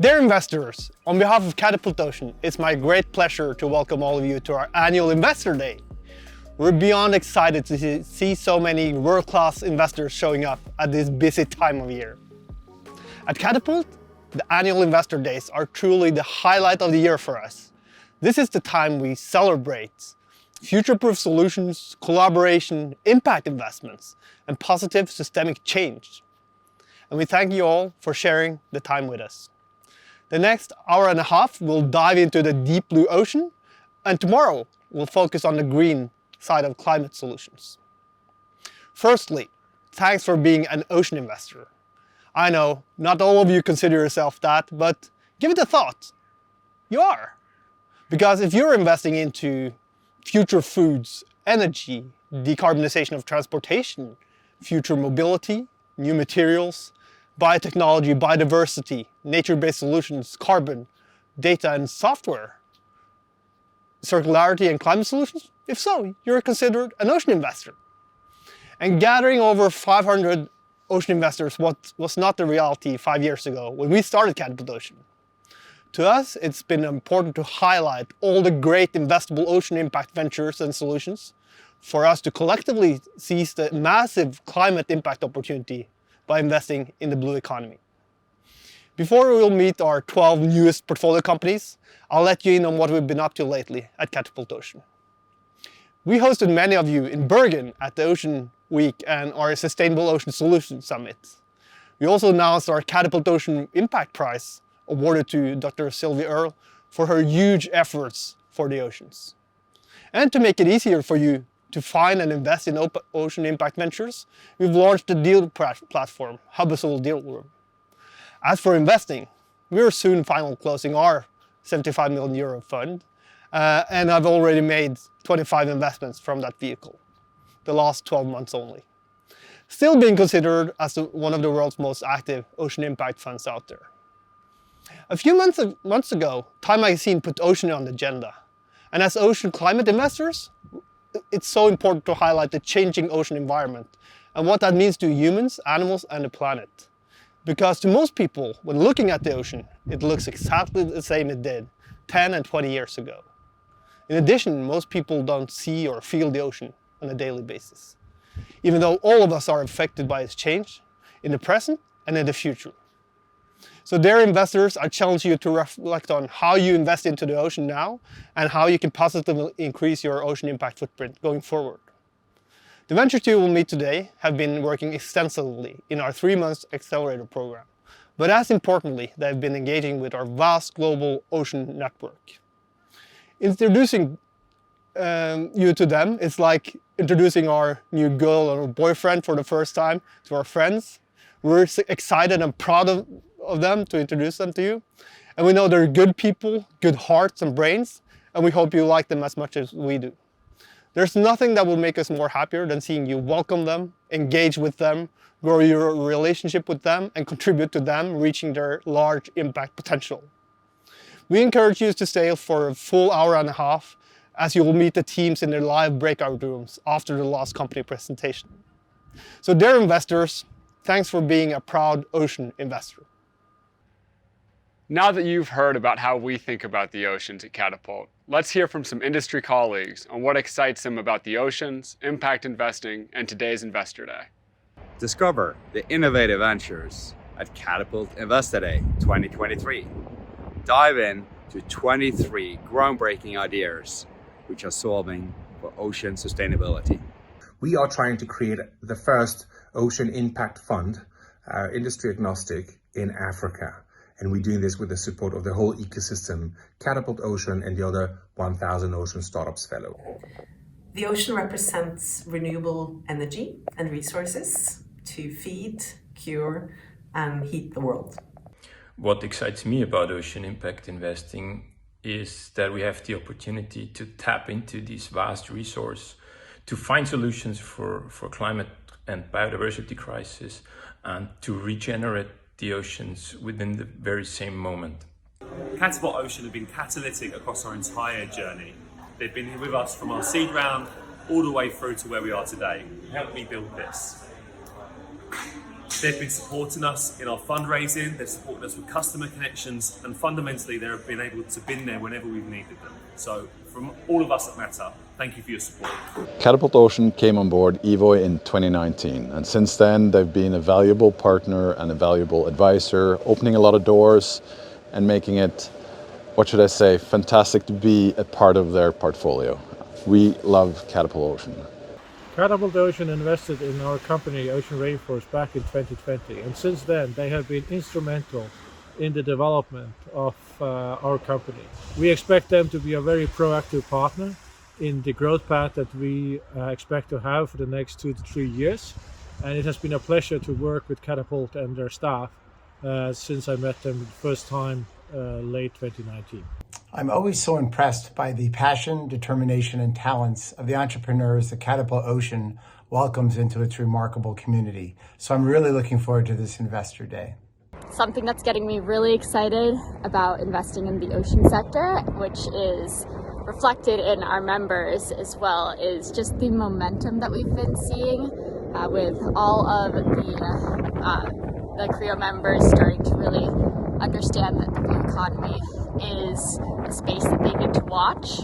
Dear investors, on behalf of Katapult Ocean, it's my great pleasure to welcome all of you to our annual Investor Day. We're beyond excited to see so many world-class investors showing up at this busy time of year. At Katapult, the annual Investor Days are truly the highlight of the year for us. This is the time we celebrate future-proof solutions, collaboration, impact investments, and positive systemic change. And we thank you all for sharing the time with us. The next hour and a half, we'll dive into the deep blue ocean, and tomorrow we'll focus on the green side of climate solutions. Firstly, thanks for being an ocean investor. I know not all of you consider yourself that, but give it a thought. You are. Because if you're investing into future foods, energy, decarbonization of transportation, future mobility, new materials, biotechnology, biodiversity, nature-based solutions, carbon, data and software, circularity and climate solutions? If so, you're considered an ocean investor. And gathering over 500 ocean investors was not the reality 5 years ago when we started Katapult Ocean. To us, it's been important to highlight all the great investable ocean impact ventures and solutions for us to collectively seize the massive climate impact opportunity by investing in the blue economy. Before we'll meet our 12 newest portfolio companies, I'll let you in on what we've been up to lately at Katapult Ocean. We hosted many of you in Bergen at the Ocean Week and our Sustainable Ocean Solutions Summit. We also announced our Katapult Ocean Impact Prize, awarded to Dr. Sylvia Earle for her huge efforts for the oceans. And to make it easier for you to find and invest in ocean impact ventures, we've launched a deal platform, Hubble Deal Room. As for investing, we're soon final closing our 75 million euro fund, and I've already made 25 investments from that vehicle, the last 12 months only. Still being considered as one of the world's most active ocean impact funds out there. A few months ago, Time Magazine put ocean on the agenda, and as ocean climate investors, it's so important to highlight the changing ocean environment and what that means to humans, animals, and the planet. Because to most people, when looking at the ocean, it looks exactly the same it did 10 and 20 years ago. In addition, most people don't see or feel the ocean on a daily basis, even though all of us are affected by its change in the present and in the future. So dear investors, I challenge you to reflect on how you invest into the ocean now and how you can positively increase your ocean impact footprint going forward. The ventures you will meet today have been working extensively in our 3-month accelerator program. But as importantly, they've been engaging with our vast global ocean network. Introducing you to them is like introducing our new girl or boyfriend for the first time to our friends. We're excited and proud of them to introduce them to you. And we know they're good people, good hearts and brains, and we hope you like them as much as we do. There's nothing that will make us more happier than seeing you welcome them, engage with them, grow your relationship with them, and contribute to them reaching their large impact potential. We encourage you to stay for a full hour and a half as you will meet the teams in their live breakout rooms after the last company presentation. So dear investors, thanks for being a proud ocean investor. Now that you've heard about how we think about the oceans at Katapult, let's hear from some industry colleagues on what excites them about the oceans, impact investing, and today's Investor Day. Discover the innovative ventures at Katapult Investor Day 2023. Dive in to 23 groundbreaking ideas which are solving for ocean sustainability. We are trying to create the first ocean impact fund, industry agnostic, in Africa. And we're doing this with the support of the whole ecosystem, Katapult Ocean and the other 1,000 Ocean Startups Fellow. The ocean represents renewable energy and resources to feed, cure, and heat the world. What excites me about ocean impact investing is that we have the opportunity to tap into this vast resource to find solutions for climate and biodiversity crisis and to regenerate the oceans within the very same moment. Katapult Ocean have been catalytic across our entire journey. They've been here with us from our seed round all the way through to where we are today. Help me build this. They've been supporting us in our fundraising, they've supported us with customer connections, and fundamentally they've been able to be there whenever we've needed them. So from all of us at Matter, thank you for your support. Katapult Ocean came on board Evoy in 2019, and since then they've been a valuable partner and a valuable advisor, opening a lot of doors and making it, what should I say, fantastic to be a part of their portfolio. We love Katapult Ocean. Katapult Ocean invested in our company Ocean Rainforest back in 2020, and since then they have been instrumental in the development of our company. We expect them to be a very proactive partner in the growth path that we expect to have for the next 2 to 3 years, and it has been a pleasure to work with Katapult and their staff since I met them the first time late 2019. I'm always so impressed by the passion, determination, and talents of the entrepreneurs that Katapult Ocean welcomes into its remarkable community. So I'm really looking forward to this Investor Day. Something that's getting me really excited about investing in the ocean sector, which is reflected in our members as well, is just the momentum that we've been seeing with all of the CREO members starting to really understand that the blue economy is a space that they need to watch,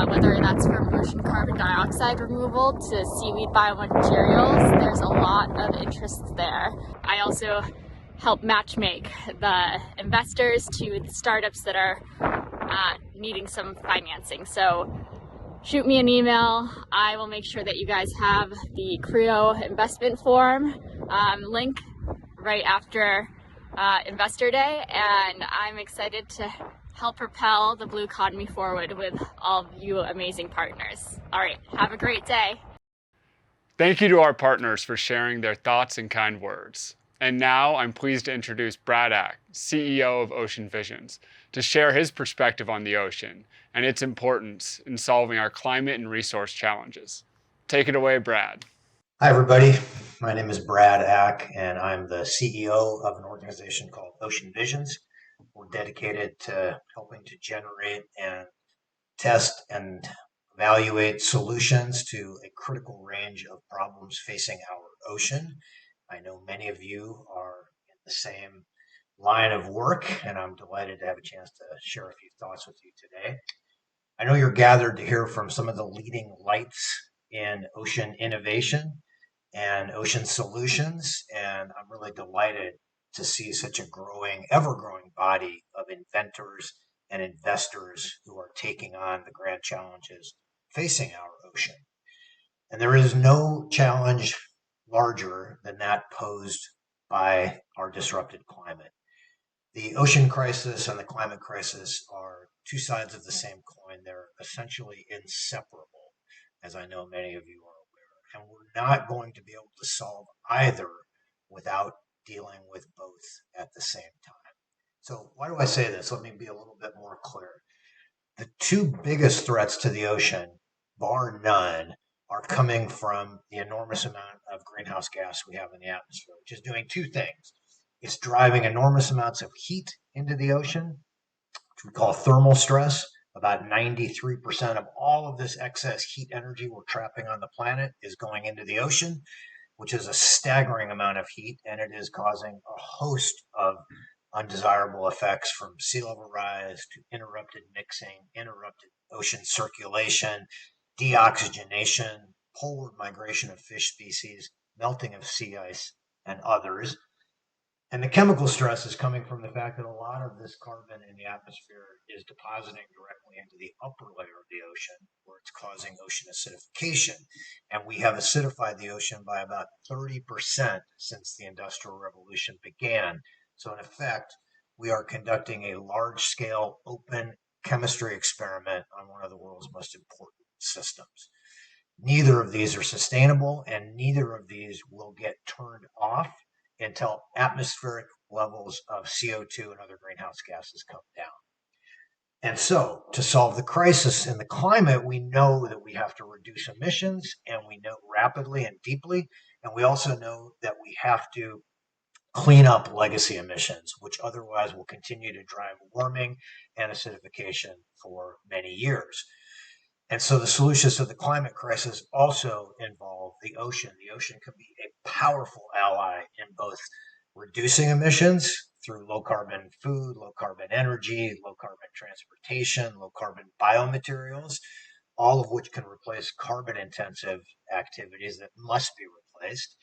whether that's from ocean carbon dioxide removal to seaweed biomaterials. There's a lot of interest there. I also help matchmake the investors to the startups that are needing some financing. So shoot me an email. I will make sure that you guys have the CREO investment form link right after Investor Day, and I'm excited to help propel the blue economy forward with all of you amazing partners. All right, have a great day. Thank you to our partners for sharing their thoughts and kind words. And now I'm pleased to introduce Brad Ack, CEO of Ocean Visions, to share his perspective on the ocean and its importance in solving our climate and resource challenges. Take it away, Brad. Hi, everybody. My name is Brad Ack, and I'm the CEO of an organization called Ocean Visions. We're dedicated to helping to generate and test and evaluate solutions to a critical range of problems facing our ocean. I know many of you are in the same line of work, and I'm delighted to have a chance to share a few thoughts with you today. I know you're gathered to hear from some of the leading lights in ocean innovation and ocean solutions, and I'm really delighted to see such a ever-growing body of inventors and investors who are taking on the grand challenges facing our ocean. And there is no challenge larger than that posed by our disrupted climate. The ocean crisis and the climate crisis are two sides of the same coin. They're essentially inseparable, as I know many of you are aware. And we're not going to be able to solve either without dealing with both at the same time. So why do I say this? Let me be a little bit more clear. The two biggest threats to the ocean, bar none, are coming from the enormous amount of greenhouse gas we have in the atmosphere, which is doing two things. It's driving enormous amounts of heat into the ocean, which we call thermal stress. About 93% of all of this excess heat energy we're trapping on the planet is going into the ocean, which is a staggering amount of heat, and it is causing a host of undesirable effects from sea level rise to interrupted mixing, interrupted ocean circulation, deoxygenation, poleward migration of fish species, melting of sea ice, and others. And the chemical stress is coming from the fact that a lot of this carbon in the atmosphere is depositing directly into the upper layer of the ocean, where it's causing ocean acidification. And we have acidified the ocean by about 30% since the Industrial Revolution began. So in effect, we are conducting a large-scale open chemistry experiment on one of the world's most important systems. Neither of these are sustainable, and neither of these will get turned off until atmospheric levels of CO2 and other greenhouse gases come down. And so, to solve the crisis in the climate, we know that we have to reduce emissions, and we know rapidly and deeply, and we also know that we have to clean up legacy emissions, which otherwise will continue to drive warming and acidification for many years. And so the solutions to the climate crisis also involve the ocean. The ocean can be a powerful ally in both reducing emissions through low carbon food, low carbon energy, low carbon transportation, low carbon biomaterials, all of which can replace carbon intensive activities that must be replaced.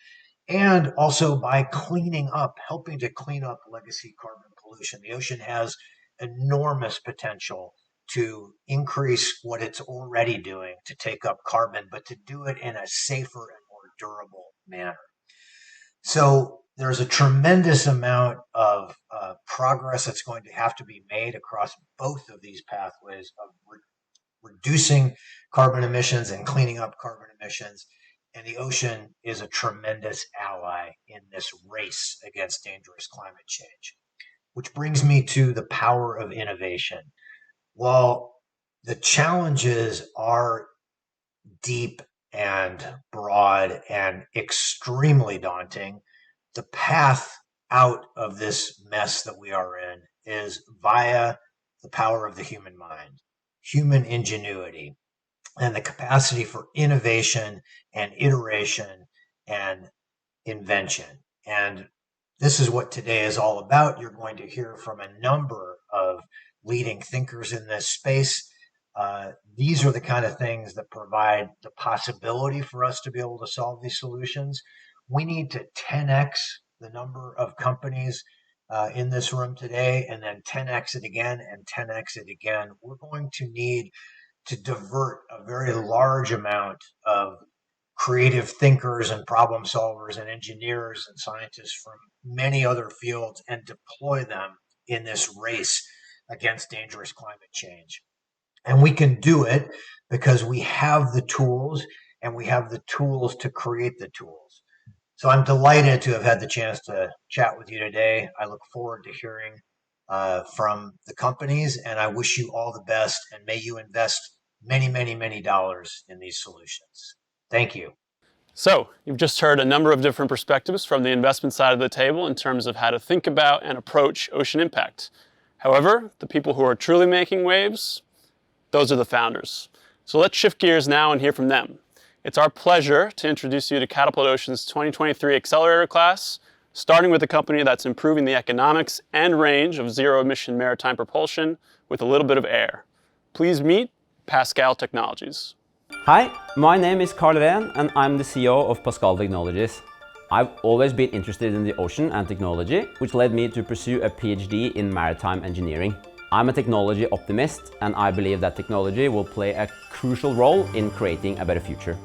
And also by cleaning up, helping to clean up legacy carbon pollution. The ocean has enormous potential to increase what it's already doing to take up carbon, but to do it in a safer and more durable manner. So there's a tremendous amount of progress that's going to have to be made across both of these pathways of reducing carbon emissions and cleaning up carbon emissions. And the ocean is a tremendous ally in this race against dangerous climate change. Which brings me to the power of innovation. While the challenges are deep and broad and extremely daunting, the path out of this mess that we are in is via the power of the human mind, human ingenuity, and the capacity for innovation and iteration and invention. And this is what today is all about. You're going to hear from a number of leading thinkers in this space. These are the kind of things that provide the possibility for us to be able to solve these solutions. We need to 10x the number of companies in this room today, and then 10x it again and 10x it again. We're going to need to divert a very large amount of creative thinkers and problem solvers and engineers and scientists from many other fields and deploy them in this race against dangerous climate change. And we can do it because we have the tools, and we have the tools to create the tools. So I'm delighted to have had the chance to chat with you today. I look forward to hearing from the companies, and I wish you all the best, and may you invest many, many, many dollars in these solutions. Thank you. So, you've just heard a number of different perspectives from the investment side of the table in terms of how to think about and approach ocean impact. However, the people who are truly making waves, those are the founders. So let's shift gears now and hear from them. It's our pleasure to introduce you to Katapult Ocean's 2023 Accelerator class, starting with a company that's improving the economics and range of zero-emission maritime propulsion with a little bit of air. Please meet Pascal Technologies. Hi, my name is Carl Rehn and I'm the CEO of Pascal Technologies. I've always been interested in the ocean and technology, which led me to pursue a PhD in maritime engineering. I'm a technology optimist, and I believe that technology will play a crucial role in creating a better future.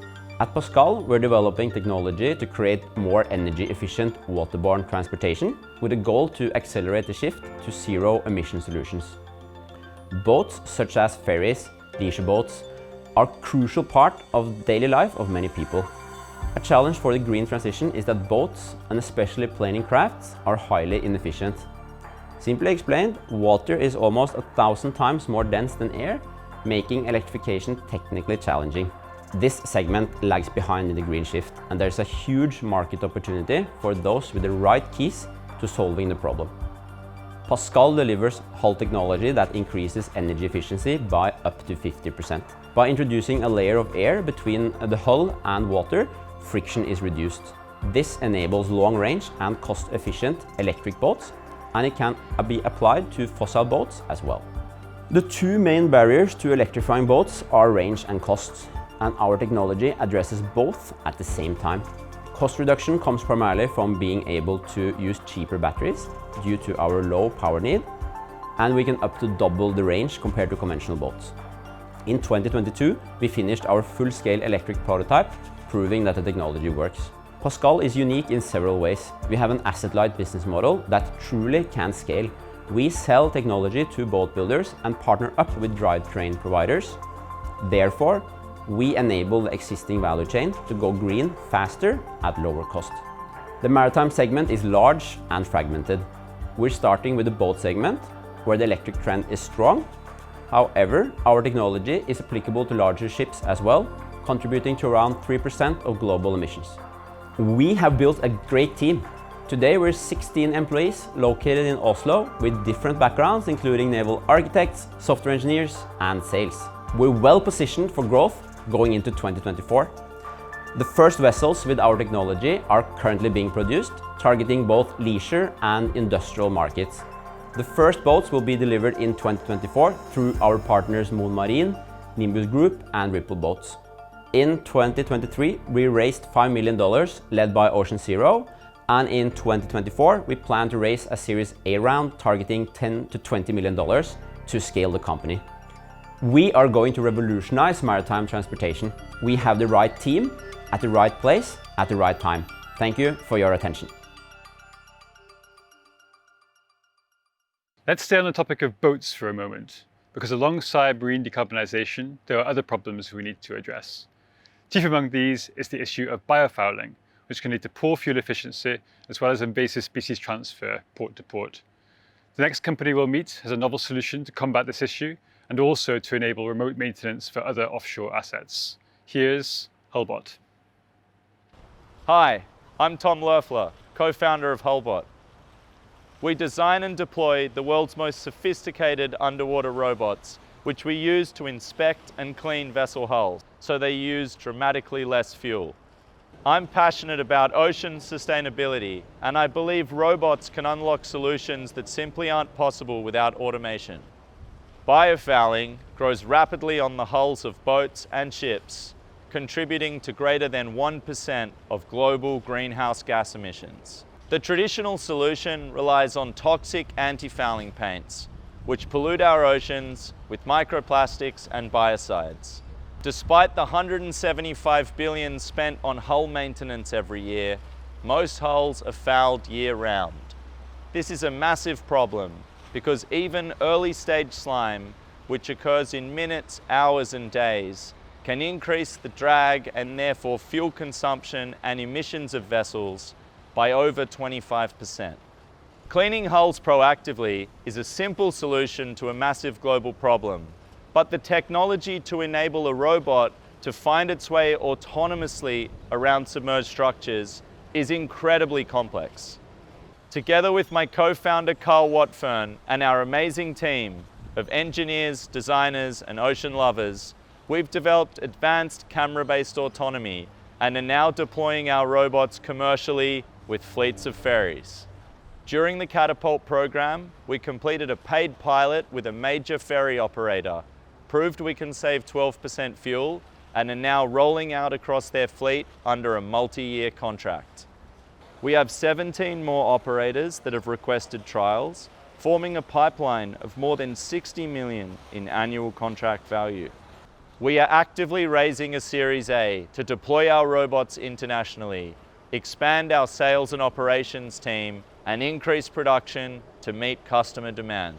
At Pascal, we're developing technology to create more energy-efficient waterborne transportation with a goal to accelerate the shift to zero-emission solutions. Boats such as ferries, leisure boats, are a crucial part of daily life of many people. A challenge for the green transition is that boats, and especially planing crafts, are highly inefficient. Simply explained, water is almost 1,000 times more dense than air, making electrification technically challenging. This segment lags behind in the green shift, and there's a huge market opportunity for those with the right keys to solving the problem. Pascal delivers hull technology that increases energy efficiency by up to 50%. By introducing a layer of air between the hull and water, friction is reduced. This enables long-range and cost-efficient electric boats, and it can be applied to fossil boats as well. The two main barriers to electrifying boats are range and cost, and our technology addresses both at the same time. Cost reduction comes primarily from being able to use cheaper batteries due to our low power need, and we can up to double the range compared to conventional boats. In 2022, we finished our full-scale electric prototype, proving that the technology works. Pascal is unique in several ways. We have an asset-light business model that truly can scale. We sell technology to boat builders and partner up with drivetrain providers. Therefore, we enable the existing value chain to go green faster at lower cost. The maritime segment is large and fragmented. We're starting with the boat segment, where the electric trend is strong. However, our technology is applicable to larger ships as well, contributing to around 3% of global emissions. We have built a great team. Today we're 16 employees located in Oslo with different backgrounds, including naval architects, software engineers, and sales. We're well positioned for growth going into 2024. The first vessels with our technology are currently being produced, targeting both leisure and industrial markets. The first boats will be delivered in 2024 through our partners Moon Marine, Nimbus Group and Ripple Boats. In 2023, we raised $5 million led by Ocean Zero, and in 2024, we plan to raise a Series A round targeting $10 to $20 million to scale the company. We are going to revolutionize maritime transportation. We have the right team at the right place at the right time. Thank you for your attention. Let's stay on the topic of boats for a moment, because alongside marine decarbonisation, there are other problems we need to address. Chief among these is the issue of biofouling, which can lead to poor fuel efficiency as well as invasive species transfer port to port. The next company we'll meet has a novel solution to combat this issue and also to enable remote maintenance for other offshore assets. Here's Hullbot. Hi, I'm Tom Loeffler, co-founder of Hullbot. We design and deploy the world's most sophisticated underwater robots, which we use to inspect and clean vessel hulls, so they use dramatically less fuel. I'm passionate about ocean sustainability, and I believe robots can unlock solutions that simply aren't possible without automation. Biofouling grows rapidly on the hulls of boats and ships, contributing to greater than 1% of global greenhouse gas emissions. The traditional solution relies on toxic anti-fouling paints, which pollute our oceans with microplastics and biocides. Despite the $175 billion spent on hull maintenance every year, most hulls are fouled year-round. This is a massive problem because even early-stage slime, which occurs in minutes, hours, and days, can increase the drag and therefore fuel consumption and emissions of vessels by over 25%. Cleaning hulls proactively is a simple solution to a massive global problem, but the technology to enable a robot to find its way autonomously around submerged structures is incredibly complex. Together with my co-founder Carl Watfern and our amazing team of engineers, designers, and ocean lovers, we've developed advanced camera-based autonomy and are now deploying our robots commercially with fleets of ferries. During the Katapult program, we completed a paid pilot with a major ferry operator, proved we can save 12% fuel, and are now rolling out across their fleet under a multi-year contract. We have 17 more operators that have requested trials, forming a pipeline of more than 60 million in annual contract value. We are actively raising a Series A to deploy our robots internationally, expand our sales and operations team, and increase production to meet customer demand.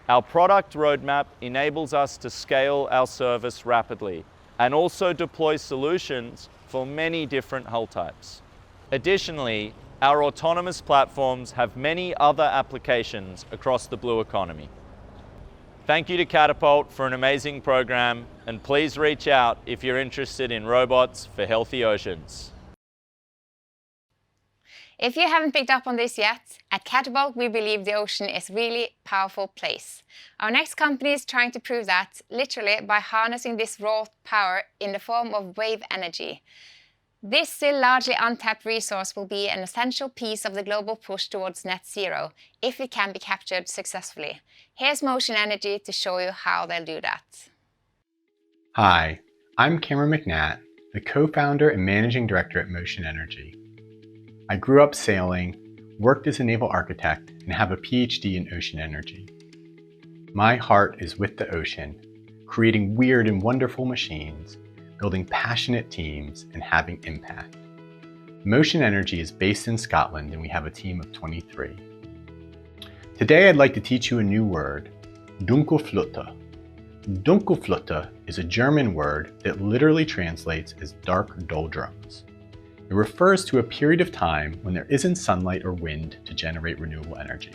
Our product roadmap enables us to scale our service rapidly and also deploy solutions for many different hull types. Additionally, our autonomous platforms have many other applications across the blue economy. Thank you to Katapult for an amazing program, and please reach out if you're interested in robots for healthy oceans. If you haven't picked up on this yet, at Katapult we believe the ocean is a really powerful place. Our next company is trying to prove that, literally by harnessing this raw power in the form of wave energy. This still largely untapped resource will be an essential piece of the global push towards net zero, if it can be captured successfully. Here's Motion Energy to show you how they'll do that. Hi, I'm Cameron McNatt, the co-founder and managing director at Motion Energy. I grew up sailing, worked as a naval architect, and have a PhD in ocean energy. My heart is with the ocean, creating weird and wonderful machines, building passionate teams, and having impact. Motion Energy is based in Scotland, and we have a team of 23. Today I'd like to teach you a new word, Dunkelflotte. Dunkelflotte is a German word that literally translates as dark doldrums. It refers to a period of time when there isn't sunlight or wind to generate renewable energy.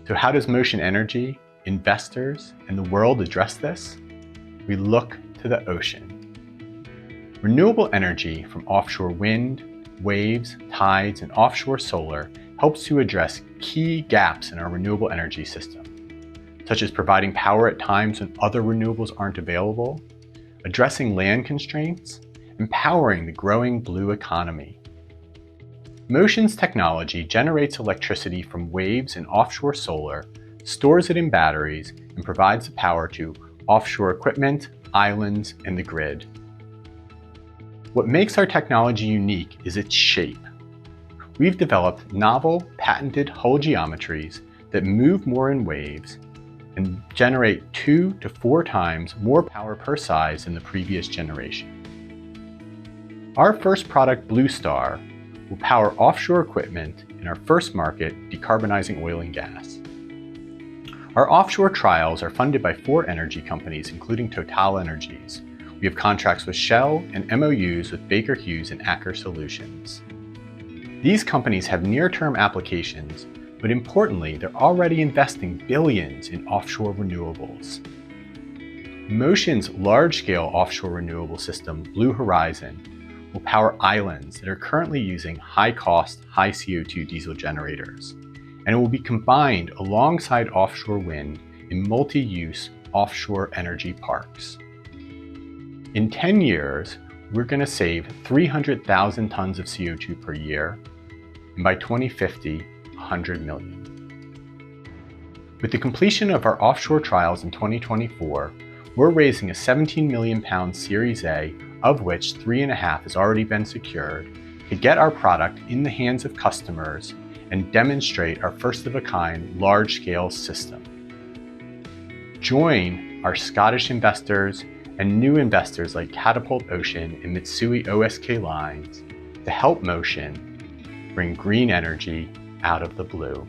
So how does Motion Energy, investors, and the world address this? We look to the ocean. Renewable energy from offshore wind, waves, tides, and offshore solar helps to address key gaps in our renewable energy system. such as providing power at times when other renewables aren't available, addressing land constraints, and powering the growing blue economy. Motion's technology generates electricity from waves and offshore solar, stores it in batteries, and provides the power to offshore equipment, islands, and the grid. What makes our technology unique is its shape. We've developed novel, patented hull geometries that move more in waves and generate 2 to 4 times more power per size than the previous generation. Our first product, Blue Star, will power offshore equipment in our first market, decarbonizing oil and gas. Our offshore trials are funded by 4 energy companies, including TotalEnergies. We have contracts with Shell and MOUs with Baker Hughes and Aker Solutions. These companies have near-term applications, but importantly, they're already investing billions in offshore renewables. Motion's large-scale offshore renewable system, Blue Horizon, will power islands that are currently using high-cost, high CO2 diesel generators, and it will be combined alongside offshore wind in multi-use offshore energy parks. In 10 years, we're going to save 300,000 tons of CO2 per year, and by 2050, 100 million. With the completion of our offshore trials in 2024, we're raising a £17 million Series A, of which 3.5 has already been secured, to get our product in the hands of customers and demonstrate our first-of-a-kind large-scale system. Join our Scottish investors and new investors like Katapult Ocean and Mitsui OSK Lines to help Motion bring green energy out of the blue.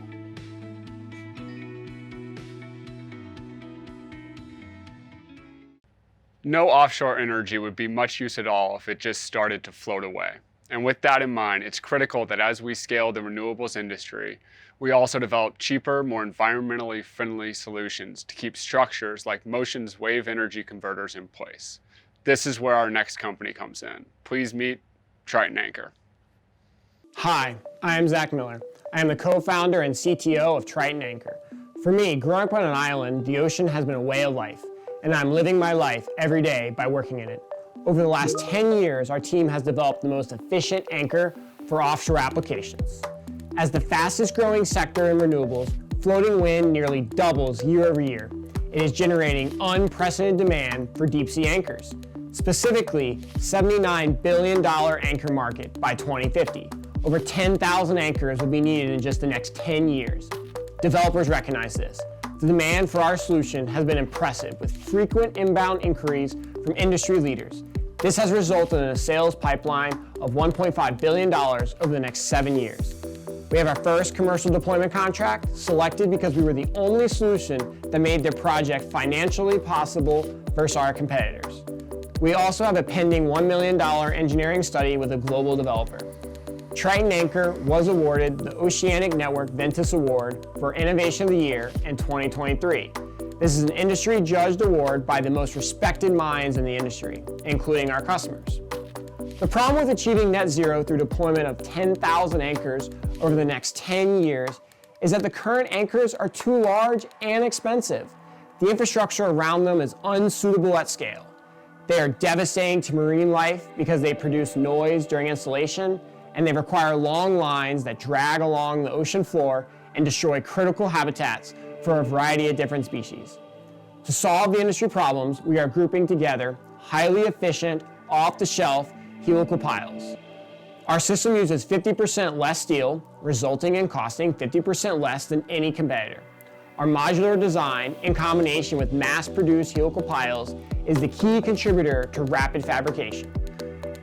No offshore energy would be much use at all if it just started to float away. And with that in mind, it's critical that as we scale the renewables industry, we also develop cheaper, more environmentally friendly solutions to keep structures like Motion's wave energy converters in place. This is where our next company comes in. Please meet Triton Anchor. Hi, I am Zach Miller. I am the co-founder and CTO of Triton Anchor. For me, growing up on an island, the ocean has been a way of life, and I'm living my life every day by working in it. Over the last 10 years, our team has developed the most efficient anchor for offshore applications. As the fastest growing sector in renewables, floating wind nearly doubles year over year. It is generating unprecedented demand for deep sea anchors, specifically $79 billion anchor market by 2050. Over 10,000 anchors will be needed in just the next 10 years. Developers recognize this. The demand for our solution has been impressive, with frequent inbound inquiries from industry leaders. This has resulted in a sales pipeline of $1.5 billion over the next 7 years. We have our first commercial deployment contract, selected because we were the only solution that made their project financially possible versus our competitors. We also have a pending $1 million engineering study with a global developer. Triton Anchor was awarded the Oceanic Network Ventus Award for Innovation of the Year in 2023. This is an industry-judged award by the most respected minds in the industry, including our customers. The problem with achieving net zero through deployment of 10,000 anchors over the next 10 years is that the current anchors are too large and expensive. The infrastructure around them is unsuitable at scale. They are devastating to marine life because they produce noise during installation, and they require long lines that drag along the ocean floor and destroy critical habitats for a variety of different species. To solve the industry problems, we are grouping together highly efficient, off-the-shelf helical piles. Our system uses 50% less steel, resulting in costing 50% less than any competitor. Our modular design, in combination with mass-produced helical piles, is the key contributor to rapid fabrication.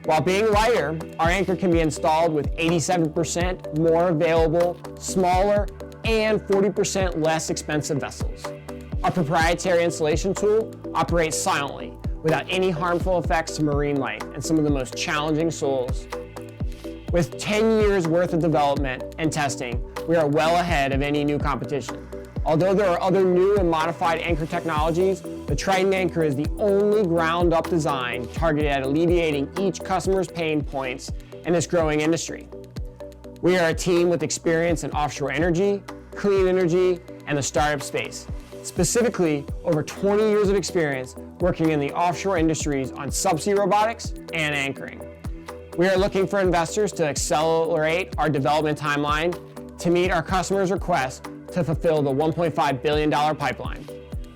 While being lighter, our anchor can be installed with 87% more available, smaller, and 40% less expensive vessels. Our proprietary installation tool operates silently, without any harmful effects to marine life and some of the most challenging soils. With 10 years worth of development and testing, we are well ahead of any new competition. Although there are other new and modified anchor technologies, the Triton Anchor is the only ground-up design targeted at alleviating each customer's pain points in this growing industry. We are a team with experience in offshore energy, clean energy, and the startup space. specifically over 20 years of experience working in the offshore industries on subsea robotics and anchoring. We are looking for investors to accelerate our development timeline to meet our customers' requests to fulfill the $1.5 billion pipeline.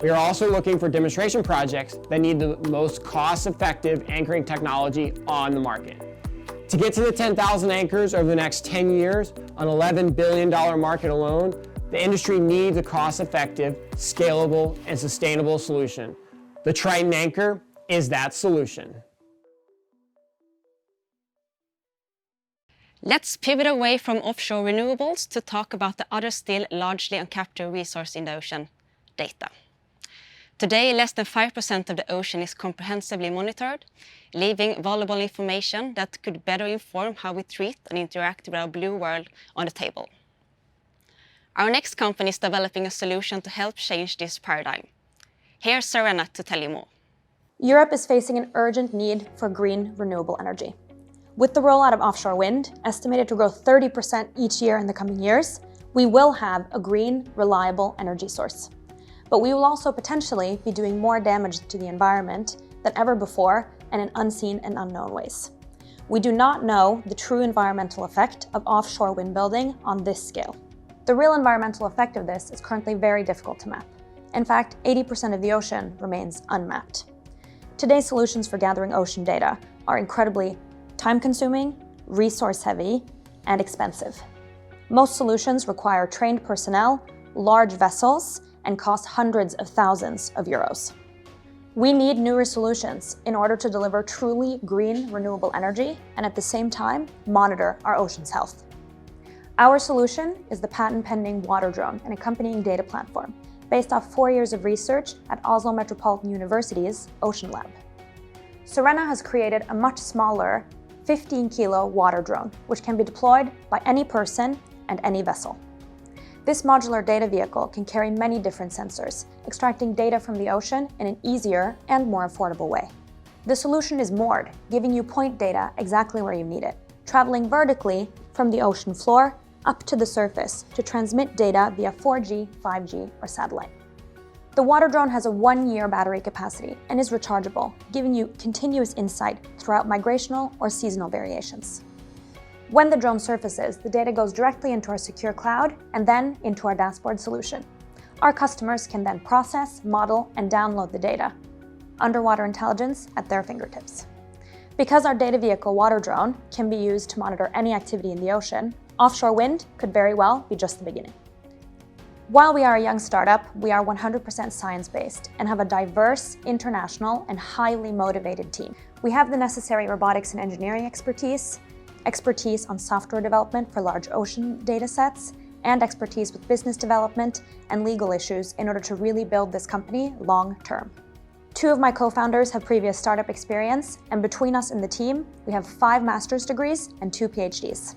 We are also looking for demonstration projects that need the most cost-effective anchoring technology on the market. To get to the 10,000 anchors over the next 10 years, an $11 billion market alone, the industry needs a cost-effective, scalable, and sustainable solution. The Triton Anchor is that solution. Let's pivot away from offshore renewables to talk about the other still largely uncaptured resource in the ocean, data. Today, less than 5% of the ocean is comprehensively monitored, leaving valuable information that could better inform how we treat and interact with our blue world on the table. Our next company is developing a solution to help change this paradigm. Here's Serena to tell you more. Europe is facing an urgent need for green, renewable energy. With the rollout of offshore wind, estimated to grow 30% each year in the coming years, we will have a green, reliable energy source. But we will also potentially be doing more damage to the environment than ever before and in unseen and unknown ways. We do not know the true environmental effect of offshore wind building on this scale. The real environmental effect of this is currently very difficult to map. In fact, 80% of the ocean remains unmapped. Today's solutions for gathering ocean data are incredibly time-consuming, resource-heavy, and expensive. Most solutions require trained personnel, large vessels, and cost hundreds of thousands of euros. We need newer solutions in order to deliver truly green, renewable energy and at the same time monitor our ocean's health. Our solution is the patent-pending water drone and accompanying data platform based off 4 years of research at Oslo Metropolitan University's Ocean Lab. Serena has created a much smaller 15-kilo water drone, which can be deployed by any person and any vessel. This modular data vehicle can carry many different sensors, extracting data from the ocean in an easier and more affordable way. The solution is moored, giving you point data exactly where you need it, traveling vertically from the ocean floor up to the surface to transmit data via 4G, 5G, or satellite. The water drone has a 1-year battery capacity and is rechargeable, giving you continuous insight throughout migrational or seasonal variations. When the drone surfaces, the data goes directly into our secure cloud and then into our dashboard solution. Our customers can then process, model, and download the data. Underwater intelligence at their fingertips. Because our data vehicle water drone can be used to monitor any activity in the ocean, offshore wind could very well be just the beginning. While we are a young startup, we are 100% science-based and have a diverse, international, and highly motivated team. We have the necessary robotics and engineering expertise on software development for large ocean data sets, and expertise with business development and legal issues in order to really build this company long-term. 2 of my co-founders have previous startup experience, and between us in the team, we have 5 master's degrees and 2 PhDs.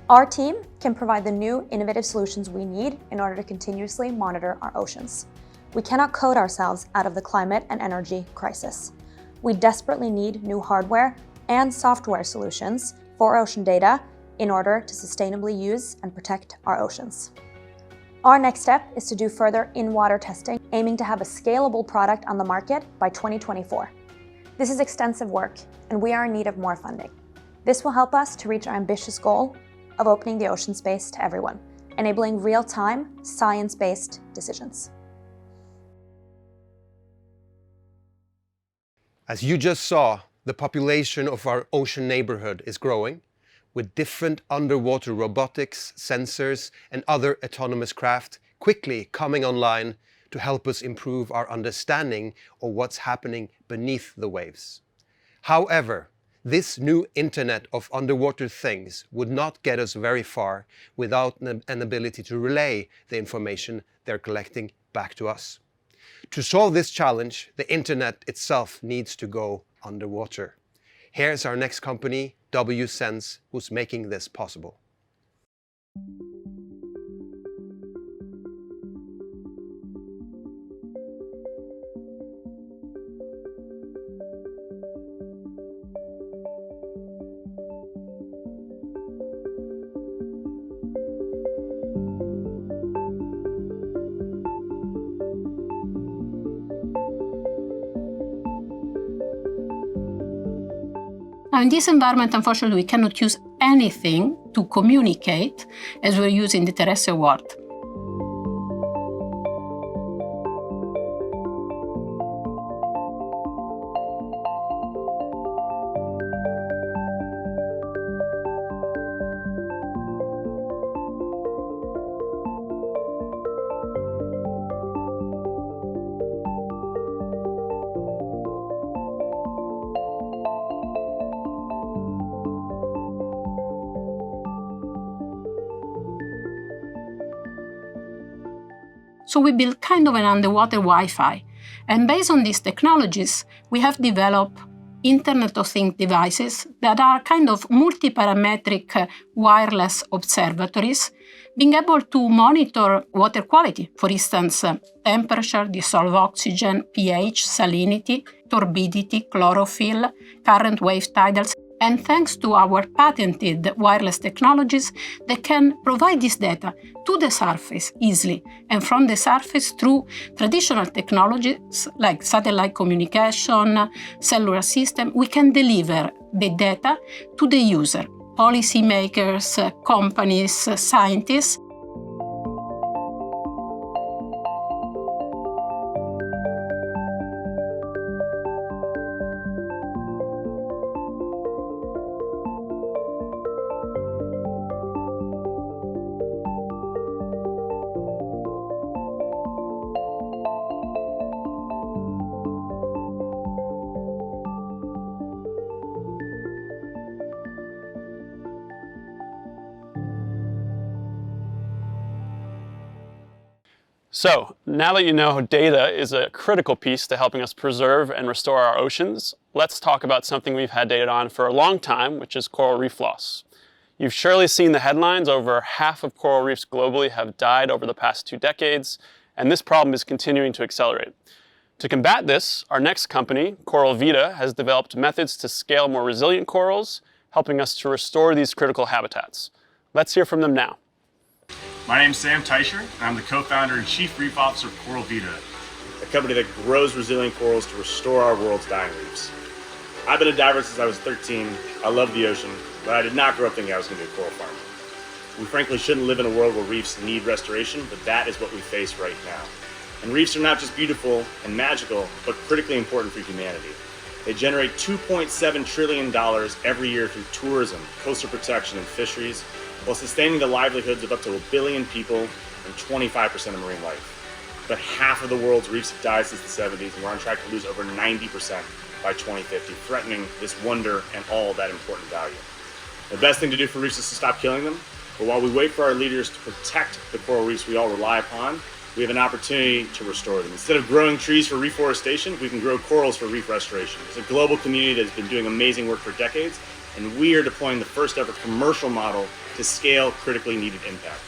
Our team can provide the new innovative solutions we need in order to continuously monitor our oceans. We cannot code ourselves out of the climate and energy crisis. We desperately need new hardware and software solutions for ocean data in order to sustainably use and protect our oceans. Our next step is to do further in-water testing, aiming to have a scalable product on the market by 2024. This is extensive work, and we are in need of more funding. This will help us to reach our ambitious goal of opening the ocean space to everyone, enabling real-time, science-based decisions. As you just saw, the population of our ocean neighborhood is growing, with different underwater robotics, sensors, and other autonomous craft quickly coming online to help us improve our understanding of what's happening beneath the waves. However, this new internet of underwater things would not get us very far without an ability to relay the information they're collecting back to us. To solve this challenge, the internet itself needs to go underwater. Here's our next company, WSense, who's making this possible. Now, in this environment, unfortunately, we cannot use anything to communicate as we're using the terrestrial world. So we built kind of an underwater Wi-Fi. And based on these technologies, we have developed Internet of Things devices that are kind of multi-parametric wireless observatories, being able to monitor water quality, for instance, temperature, dissolved oxygen, pH, salinity, turbidity, chlorophyll, current wave tidals. And thanks to our patented wireless technologies, they can provide this data to the surface easily. And from the surface through traditional technologies like satellite communication, cellular system, we can deliver the data to the user, policymakers, companies, scientists. So, now that you know data is a critical piece to helping us preserve and restore our oceans, let's talk about something we've had data on for a long time, which is coral reef loss. You've surely seen the headlines. Over half of coral reefs globally have died over the past 2 decades, and this problem is continuing to accelerate. To combat this, our next company, Coral Vita, has developed methods to scale more resilient corals, helping us to restore these critical habitats. Let's hear from them now. My name's Sam Teicher, and I'm the co-founder and chief reef officer of Coral Vita, a company that grows resilient corals to restore our world's dying reefs. I've been a diver since I was 13. I love the ocean, but I did not grow up thinking I was going to be a coral farmer. We frankly shouldn't live in a world where reefs need restoration, but that is what we face right now. And reefs are not just beautiful and magical, but critically important for humanity. They generate $2.7 trillion every year through tourism, coastal protection, and fisheries, while sustaining the livelihoods of up to 1 billion people and 25% of marine life. But half of the world's reefs have died since the 70s, and we're on track to lose over 90% by 2050, threatening this wonder and all that important value. The best thing to do for reefs is to stop killing them, but while we wait for our leaders to protect the coral reefs we all rely upon, we have an opportunity to restore them. Instead of growing trees for reforestation, we can grow corals for reef restoration. It's a global community that has been doing amazing work for decades, and we are deploying the first ever commercial model to scale critically needed impact.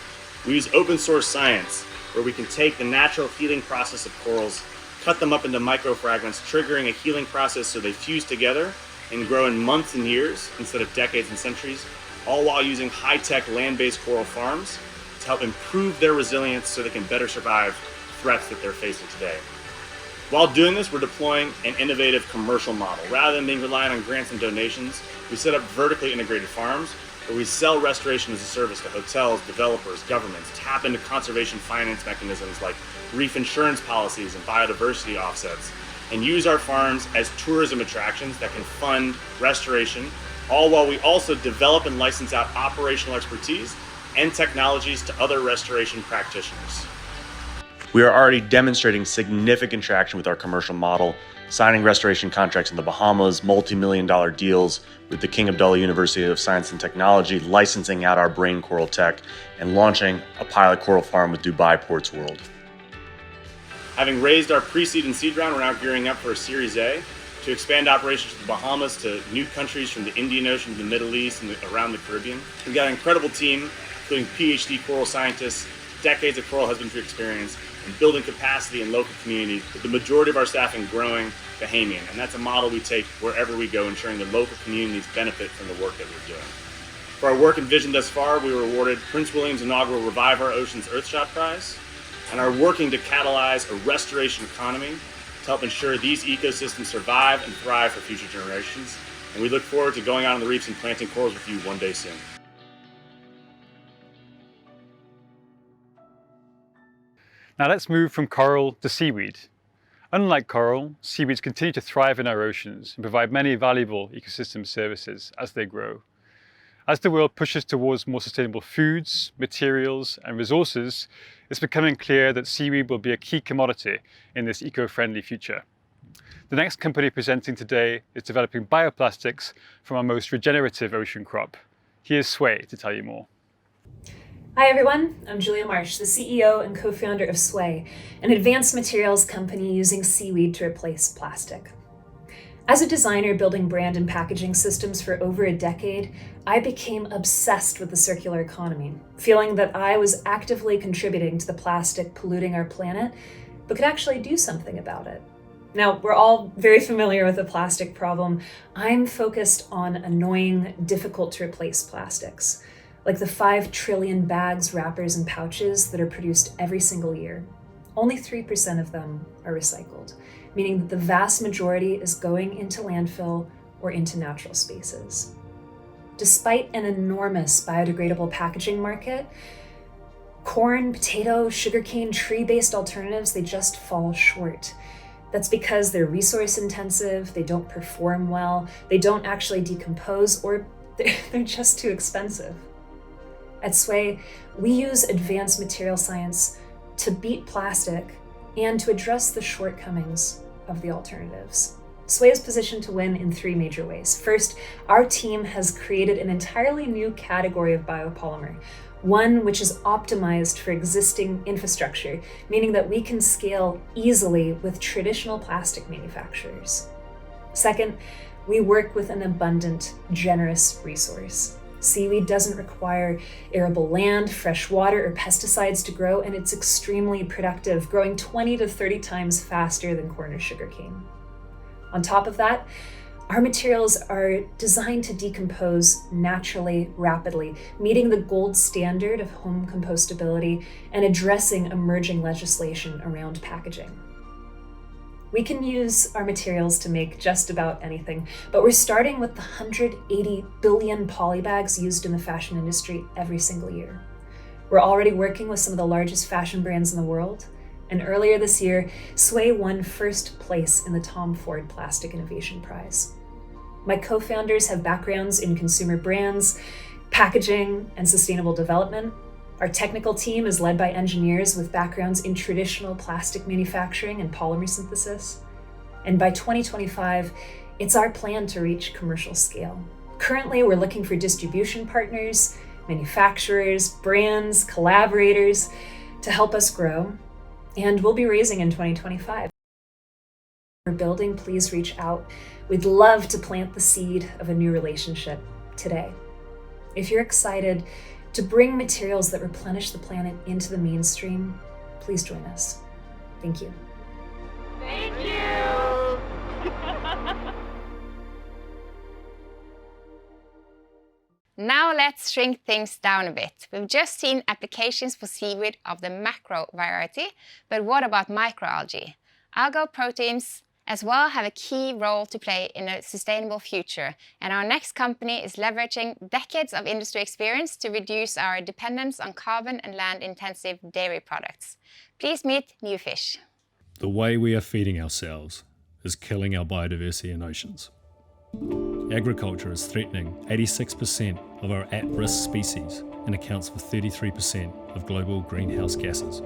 We use open source science, where we can take the natural healing process of corals, cut them up into microfragments, triggering a healing process so they fuse together and grow in months and years instead of decades and centuries, all while using high-tech land-based coral farms to help improve their resilience so they can better survive threats that they're facing today. While doing this, we're deploying an innovative commercial model. Rather than being reliant on grants and donations, we set up vertically integrated farms where we sell restoration as a service to hotels, developers, governments, tap into conservation finance mechanisms like reef insurance policies and biodiversity offsets, and use our farms as tourism attractions that can fund restoration, all while we also develop and license out operational expertise and technologies to other restoration practitioners. We are already demonstrating significant traction with our commercial model, signing restoration contracts in the Bahamas, multi-million-dollar deals with the King Abdullah University of Science and Technology, licensing out our brain coral tech, and launching a pilot coral farm with Dubai Ports World. Having raised our pre-seed and seed round, we're now gearing up for a Series A to expand operations to the Bahamas, to new countries from the Indian Ocean to the Middle East and around the Caribbean. We've got an incredible team, including PhD coral scientists, decades of coral husbandry experience, and building capacity in local communities, with the majority of our staffing growing Bahamian. And that's a model we take wherever we go, ensuring the local communities benefit from the work that we're doing. For our work and vision thus far, we were awarded Prince William's inaugural Revive Our Oceans Earthshot Prize, and are working to catalyze a restoration economy to help ensure these ecosystems survive and thrive for future generations. And we look forward to going out on the reefs and planting corals with you one day soon. Now let's move from coral to seaweed. Unlike coral, seaweeds continue to thrive in our oceans and provide many valuable ecosystem services as they grow. As the world pushes towards more sustainable foods, materials, and resources, it's becoming clear that seaweed will be a key commodity in this eco-friendly future. The next company presenting today is developing bioplastics from our most regenerative ocean crop. Here's Sway to tell you more. Hi everyone, I'm Julia Marsh, the CEO and co-founder of Sway, an advanced materials company using seaweed to replace plastic. As a designer building brand and packaging systems for over a decade, I became obsessed with the circular economy, feeling that I was actively contributing to the plastic polluting our planet, but could actually do something about it. Now, we're all very familiar with the plastic problem. I'm focused on annoying, difficult to replace plastics, like the 5 trillion bags, wrappers, and pouches that are produced every single year. Only 3% of them are recycled, meaning that the vast majority is going into landfill or into natural spaces. Despite an enormous biodegradable packaging market, corn, potato, sugarcane, tree-based alternatives, they just fall short. That's because they're resource intensive, they don't perform well, they don't actually decompose, or they're just too expensive. At Sway, we use advanced material science to beat plastic and to address the shortcomings of the alternatives. Sway is positioned to win in 3 major ways. First, our team has created an entirely new category of biopolymer, one which is optimized for existing infrastructure, meaning that we can scale easily with traditional plastic manufacturers. Second, we work with an abundant, generous resource. Seaweed doesn't require arable land, fresh water, or pesticides to grow, and it's extremely productive, growing 20 to 30 times faster than corn or sugarcane. On top of that, our materials are designed to decompose naturally, rapidly, meeting the gold standard of home compostability and addressing emerging legislation around packaging. We can use our materials to make just about anything, but we're starting with the 180 billion polybags used in the fashion industry every single year. We're already working with some of the largest fashion brands in the world, and earlier this year, Sway won first place in the Tom Ford Plastic Innovation Prize. My co-founders have backgrounds in consumer brands, packaging, and sustainable development. Our technical team is led by engineers with backgrounds in traditional plastic manufacturing and polymer synthesis. And by 2025, it's our plan to reach commercial scale. Currently, we're looking for distribution partners, manufacturers, brands, collaborators to help us grow. And we'll be raising in 2025. We're building, please reach out. We'd love to plant the seed of a new relationship today. If you're excited to bring materials that replenish the planet into the mainstream, please join us. Thank you. Thank you! Now let's shrink things down a bit. We've just seen applications for seaweed of the macro variety, but what about microalgae? Algal proteins as well have a key role to play in a sustainable future, and our next company is leveraging decades of industry experience to reduce our dependence on carbon and land-intensive dairy products. Please meet Newfish. The way we are feeding ourselves is killing our biodiversity in oceans. Agriculture is threatening 86% of our at-risk species and accounts for 33% of global greenhouse gases.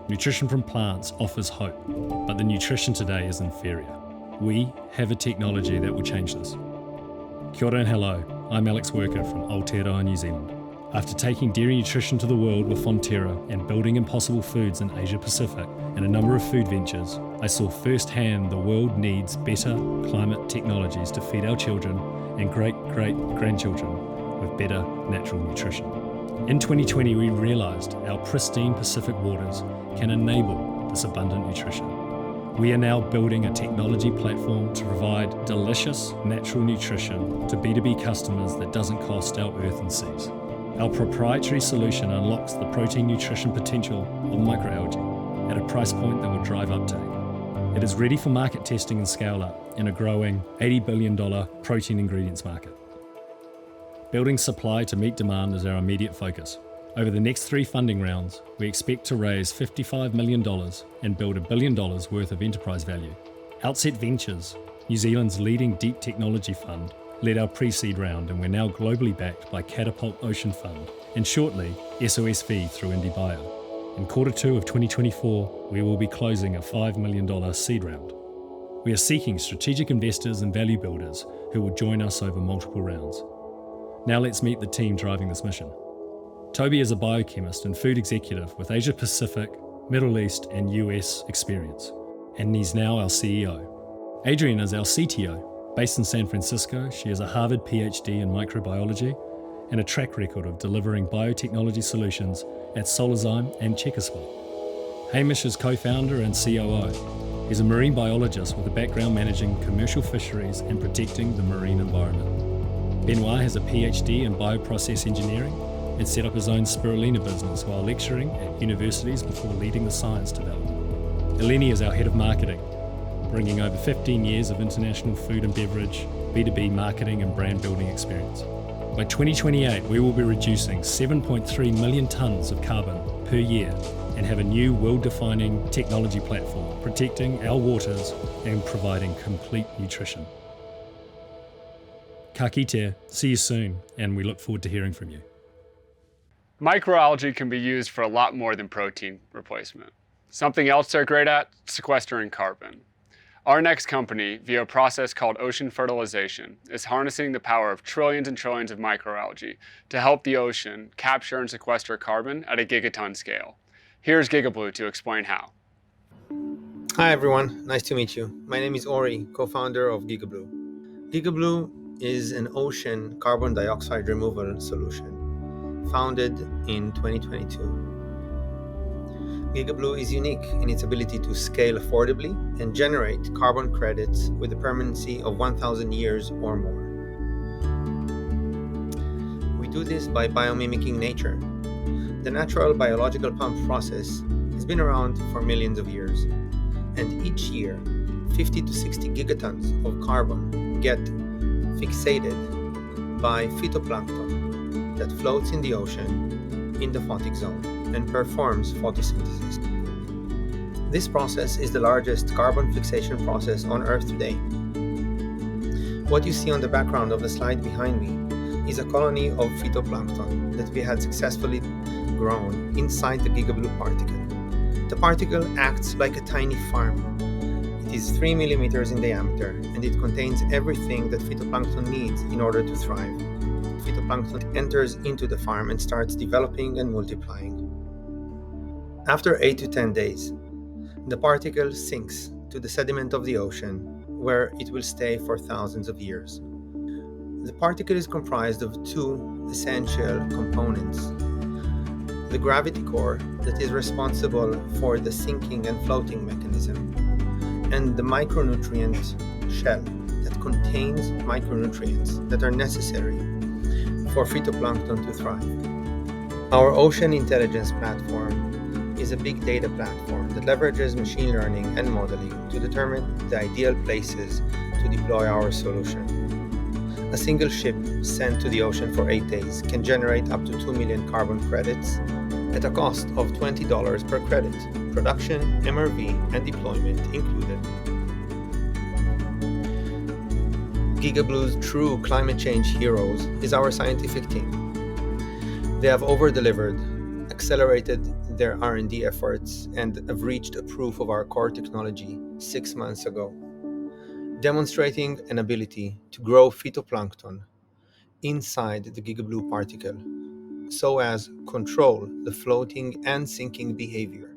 Nutrition from plants offers hope, but the nutrition today is inferior. We have a technology that will change this. Kia ora and hello, I'm Alex Worker from Aotearoa, New Zealand. After taking dairy nutrition to the world with Fonterra and building Impossible Foods in Asia Pacific and a number of food ventures, I saw firsthand the world needs better climate technologies to feed our children and great-great-grandchildren with better natural nutrition. In 2020, we realised our pristine Pacific waters can enable this abundant nutrition. We are now building a technology platform to provide delicious natural nutrition to B2B customers that doesn't cost our earth and seas. Our proprietary solution unlocks the protein nutrition potential of microalgae at a price point that will drive uptake. It is ready for market testing and scale-up in a growing $80 billion protein ingredients market. Building supply to meet demand is our immediate focus. Over the next 3 funding rounds, we expect to raise $55 million and build $1 billion worth of enterprise value. Outset Ventures, New Zealand's leading deep technology fund, led our pre-seed round, and we're now globally backed by Katapult Ocean Fund and shortly SOSV through IndieBio. In Q2 of 2024, we will be closing a $5 million seed round. We are seeking strategic investors and value builders who will join us over multiple rounds. Now let's meet the team driving this mission. Toby is a biochemist and food executive with Asia Pacific, Middle East and US experience, and he's now our CEO. Adrian is our CTO. Based in San Francisco, she has a Harvard PhD in microbiology and a track record of delivering biotechnology solutions at Solazyme and Czechoslovakia. Hamish is co-founder and COO. He's a marine biologist with a background managing commercial fisheries and protecting the marine environment. Benoit has a PhD in bioprocess engineering and set up his own spirulina business while lecturing at universities before leading the science development. Eleni is our head of marketing, bringing over 15 years of international food and beverage, B2B marketing and brand building experience. By 2028, we will be reducing 7.3 million tonnes of carbon per year and have a new world-defining technology platform protecting our waters and providing complete nutrition. Ka kite, see you soon, and we look forward to hearing from you. Microalgae can be used for a lot more than protein replacement. Something else they're great at, sequestering carbon. Our next company, via a process called ocean fertilization, is harnessing the power of trillions and trillions of microalgae to help the ocean capture and sequester carbon at a gigaton scale. Here's Gigablue to explain how. Hi everyone, nice to meet you. My name is Ori, co-founder of Gigablue. Gigablue is an ocean carbon dioxide removal solution founded in 2022. Gigablue is unique in its ability to scale affordably and generate carbon credits with a permanency of 1,000 years or more. We do this by biomimicking nature. The natural biological pump process has been around for millions of years, and each year 50 to 60 gigatons of carbon get fixated by phytoplankton that floats in the ocean in the photic zone and performs photosynthesis. This process is the largest carbon fixation process on Earth today. What you see on the background of the slide behind me is a colony of phytoplankton that we had successfully grown inside the Gigablue particle. The particle acts like a tiny farm. It is 3 millimeters in diameter and it contains everything that phytoplankton needs in order to thrive. Phytoplankton enters into the farm and starts developing and multiplying. After 8 to 10 days, the particle sinks to the sediment of the ocean, where it will stay for thousands of years. The particle is comprised of 2 essential components: the gravity core that is responsible for the sinking and floating mechanism, and the micronutrient shell that contains micronutrients that are necessary for phytoplankton to thrive. Our ocean intelligence platform is a big data platform that leverages machine learning and modeling to determine the ideal places to deploy our solution. A single ship sent to the ocean for 8 days can generate up to 2 million carbon credits at a cost of $20 per credit, production, MRV, and deployment included. Gigablue's true climate change heroes is our scientific team. They have over-delivered, accelerated their R&D efforts, and have reached a proof of our core technology 6 months ago, demonstrating an ability to grow phytoplankton inside the Gigablue particle so as control the floating and sinking behavior.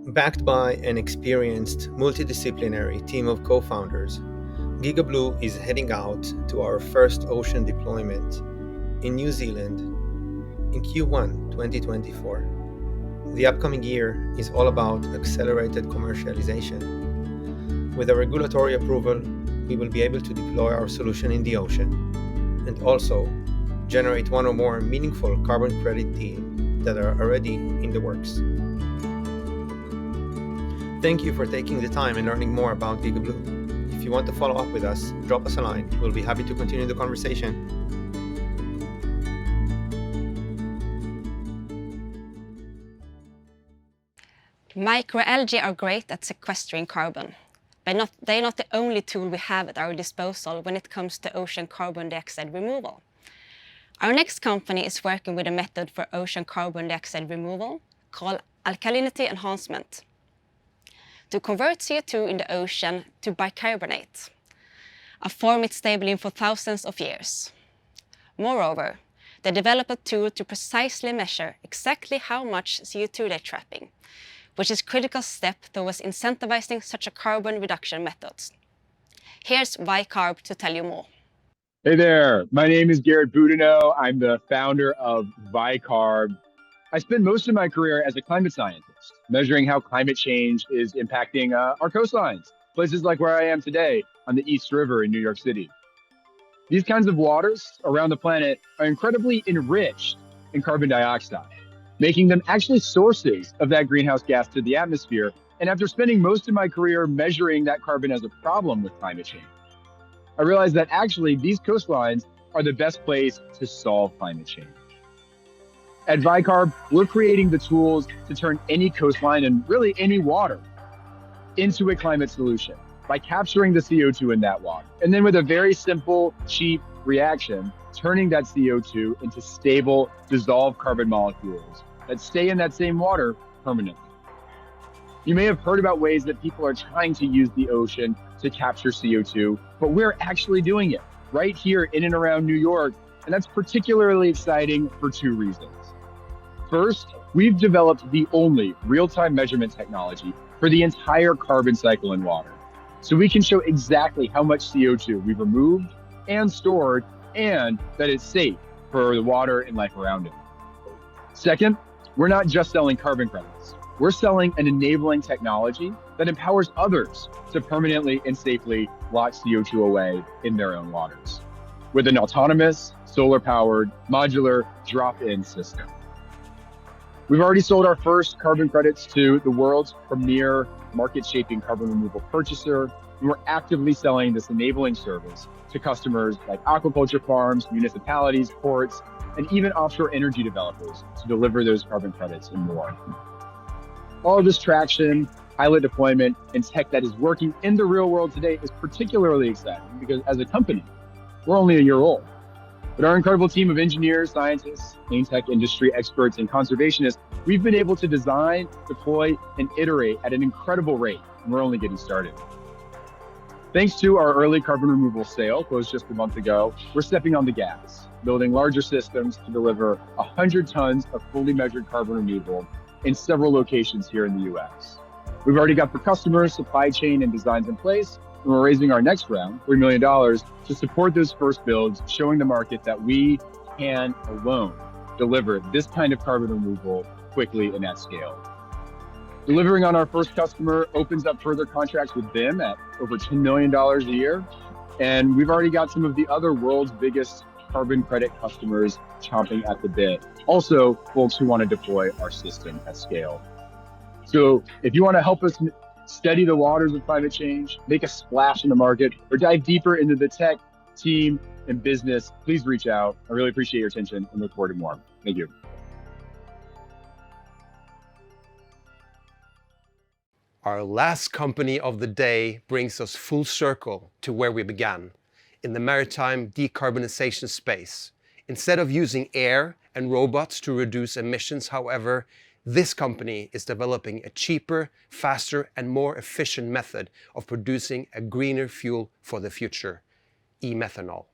Backed by an experienced multidisciplinary team of co-founders, Gigablue is heading out to our first ocean deployment in New Zealand in Q1 2024. The upcoming year is all about accelerated commercialization. With a regulatory approval, we will be able to deploy our solution in the ocean and also generate one or more meaningful carbon credit deals that are already in the works. Thank you for taking the time and learning more about GigaBlue. If you want to follow up with us, drop us a line. We'll be happy to continue the conversation. Microalgae are great at sequestering carbon, but they're not the only tool we have at our disposal when it comes to ocean carbon dioxide removal. Our next company is working with a method for ocean carbon dioxide removal called alkalinity enhancement to convert CO2 in the ocean to bicarbonate, a form it's stable in for thousands of years. Moreover, they developed a tool to precisely measure exactly how much CO2 they're trapping, which is a critical step towards incentivizing such a carbon reduction methods. Here's Vicarb to tell you more. Hey there, my name is Garrett Boudinot. I'm the founder of Vicarb. I spent most of my career as a climate scientist, measuring how climate change is impacting our coastlines, places like where I am today on the East River in New York City. These kinds of waters around the planet are incredibly enriched in carbon dioxide, making them actually sources of that greenhouse gas to the atmosphere. And after spending most of my career measuring that carbon as a problem with climate change, I realized that actually these coastlines are the best place to solve climate change. At Vicarb, we're creating the tools to turn any coastline and really any water into a climate solution by capturing the CO2 in that water. And then with a very simple, cheap reaction, turning that CO2 into stable, dissolved carbon molecules that stay in that same water permanently. You may have heard about ways that people are trying to use the ocean to capture CO2, but we're actually doing it right here in and around New York. And that's particularly exciting for two reasons. First, we've developed the only real-time measurement technology for the entire carbon cycle in water. So we can show exactly how much CO2 we've removed and stored, and that it's safe for the water and life around it. Second, we're not just selling carbon credits. We're selling an enabling technology that empowers others to permanently and safely lock CO2 away in their own waters with an autonomous, solar-powered, modular drop-in system. We've already sold our first carbon credits to the world's premier market-shaping carbon removal purchaser, and we're actively selling this enabling service to customers like aquaculture farms, municipalities, ports, and even offshore energy developers to deliver those carbon credits and more. All of this traction, pilot deployment, and tech that is working in the real world today is particularly exciting because as a company, we're only a year old. But our incredible team of engineers, scientists, clean tech industry experts, and conservationists, we've been able to design, deploy, and iterate at an incredible rate, and we're only getting started. Thanks to our early carbon removal sale closed just a month ago, we're stepping on the gas, building larger systems to deliver 100 tons of fully measured carbon removal in several locations here in the US. We've already got the customers, supply chain, and designs in place, and we're raising our next round, $3 million, to support those first builds, showing the market that we can alone deliver this kind of carbon removal quickly and at scale. Delivering on our first customer opens up further contracts with them at over $10 million a year. And we've already got some of the other world's biggest carbon credit customers chomping at the bit. Also, folks who want to deploy our system at scale. So if you want to help us steady the waters of climate change, make a splash in the market, or dive deeper into the tech, team, and business, please reach out. I really appreciate your attention and look forward to more. Thank you. Our last company of the day brings us full circle to where we began, in the maritime decarbonization space. Instead of using air and robots to reduce emissions, however, this company is developing a cheaper, faster, and more efficient method of producing a greener fuel for the future, e-methanol.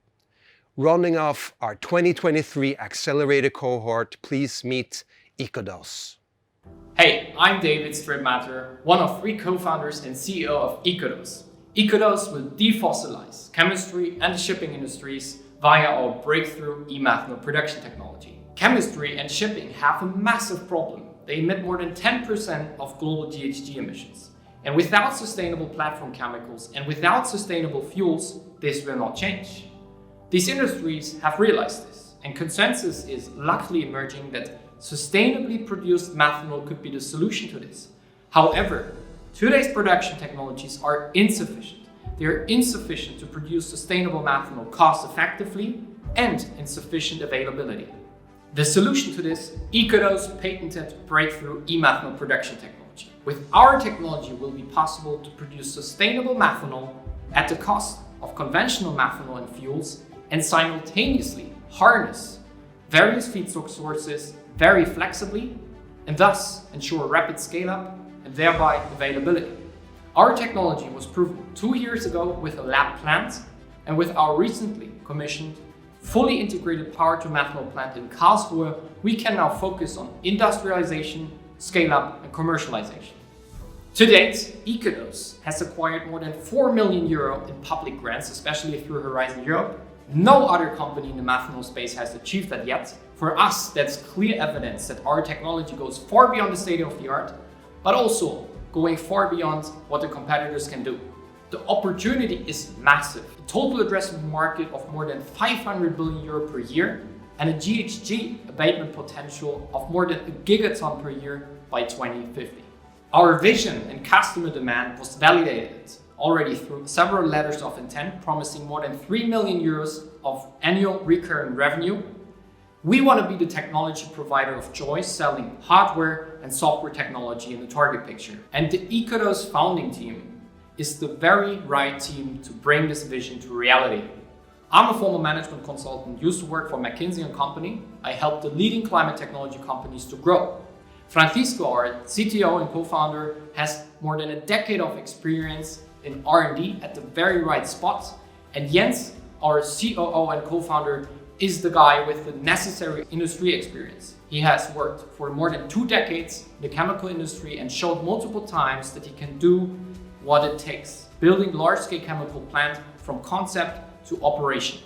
Rounding off our 2023 accelerator cohort, please meet Ecodos. Hey, I'm David Stripmatter, one of 3 co-founders and CEO of Ecodos. Ecodos will defossilize chemistry and the shipping industries via our breakthrough e-methanol production technology. Chemistry and shipping have a massive problem. They emit more than 10% of global GHG emissions. And without sustainable platform chemicals and without sustainable fuels, this will not change. These industries have realized this, and consensus is luckily emerging that sustainably produced methanol could be the solution to this. However, Today's production technologies are insufficient. They are insufficient to produce sustainable methanol cost effectively and in sufficient availability. The solution to this, Ecodo's patented breakthrough e-methanol production technology. With our technology, it will be possible to produce sustainable methanol at the cost of conventional methanol and fuels and simultaneously harness various feedstock sources very flexibly and thus ensure rapid scale-up and thereby availability. Our technology was proven 2 years ago with a lab plant, and with our recently commissioned fully integrated power-to-methanol plant in Karlsruhe, we can now focus on industrialization, scale-up and commercialization. To date, Ecodos has acquired more than 4 million euro in public grants, especially through Horizon Europe. No other company in the methanol space has achieved that yet. For us, that's clear evidence that our technology goes far beyond the state of the art, but also going far beyond what the competitors can do. The opportunity is massive. A total addressable market of more than 500 billion euro per year and a GHG abatement potential of more than 1 gigaton per year by 2050. Our vision and customer demand was validated already through several letters of intent promising more than 3 million euros of annual recurring revenue. We want to be the technology provider of choice, selling hardware and software technology in the target picture. And the Ecodos founding team is the very right team to bring this vision to reality. I'm a former management consultant, used to work for McKinsey & Company. I helped the leading climate technology companies to grow. Francisco, our CTO and co-founder, has more than a decade of experience in R&D at the very right spot. And Jens, our COO and co-founder, is the guy with the necessary industry experience. He has worked for more than 2 decades in the chemical industry and showed multiple times that he can do what it takes, building large-scale chemical plant from concept to operation.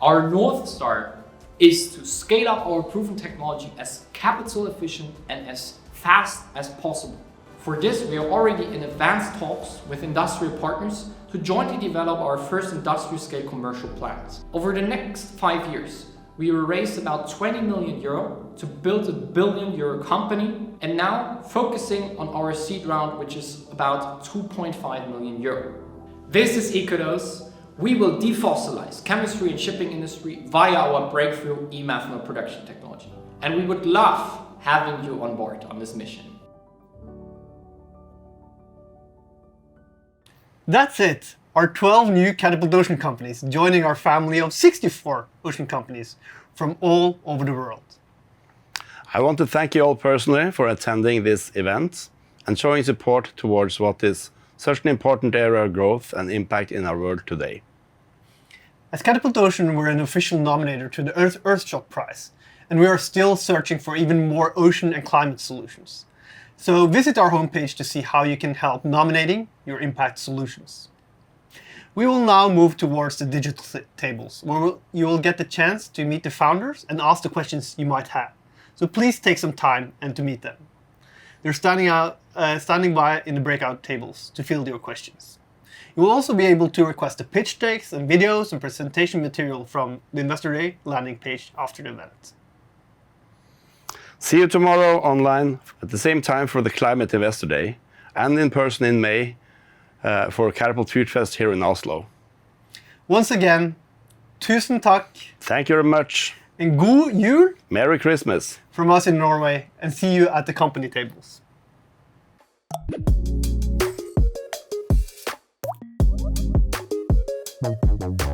Our North Star is to scale up our proven technology as capital efficient and as fast as possible. For this, we are already in advanced talks with industrial partners to jointly develop our first industrial scale commercial plant. Over the next 5 years, we will raise about 20 million euro to build a €1 billion company, and now focusing on our seed round, which is about 2.5 million euro. This is Ecodos. We will defossilize chemistry and shipping industry via our breakthrough e-methanol production technology. And we would love having you on board on this mission. That's it! Our 12 new Katapult Ocean companies joining our family of 64 ocean companies from all over the world. I want to thank you all personally for attending this event and showing support towards what is such an important area of growth and impact in our world today. As Katapult Ocean, we're an official nominator to the Earthshot Prize, and we are still searching for even more ocean and climate solutions. So visit our homepage to see how you can help nominating your impact solutions. We will now move towards the digital tables, where you will get the chance to meet the founders and ask the questions you might have. So please take some time and to meet them. They're standing by in the breakout tables to field your questions. You will also be able to request the pitch decks and videos and presentation material from the Investor Day landing page after the event. See you tomorrow online at the same time for the Climate Investor Day and in person in May for Katapult FutureFest here in Oslo. Once again, tusen takk. Thank you very much. And god jul. Merry Christmas. From us in Norway, and see you at the company tables. Bye.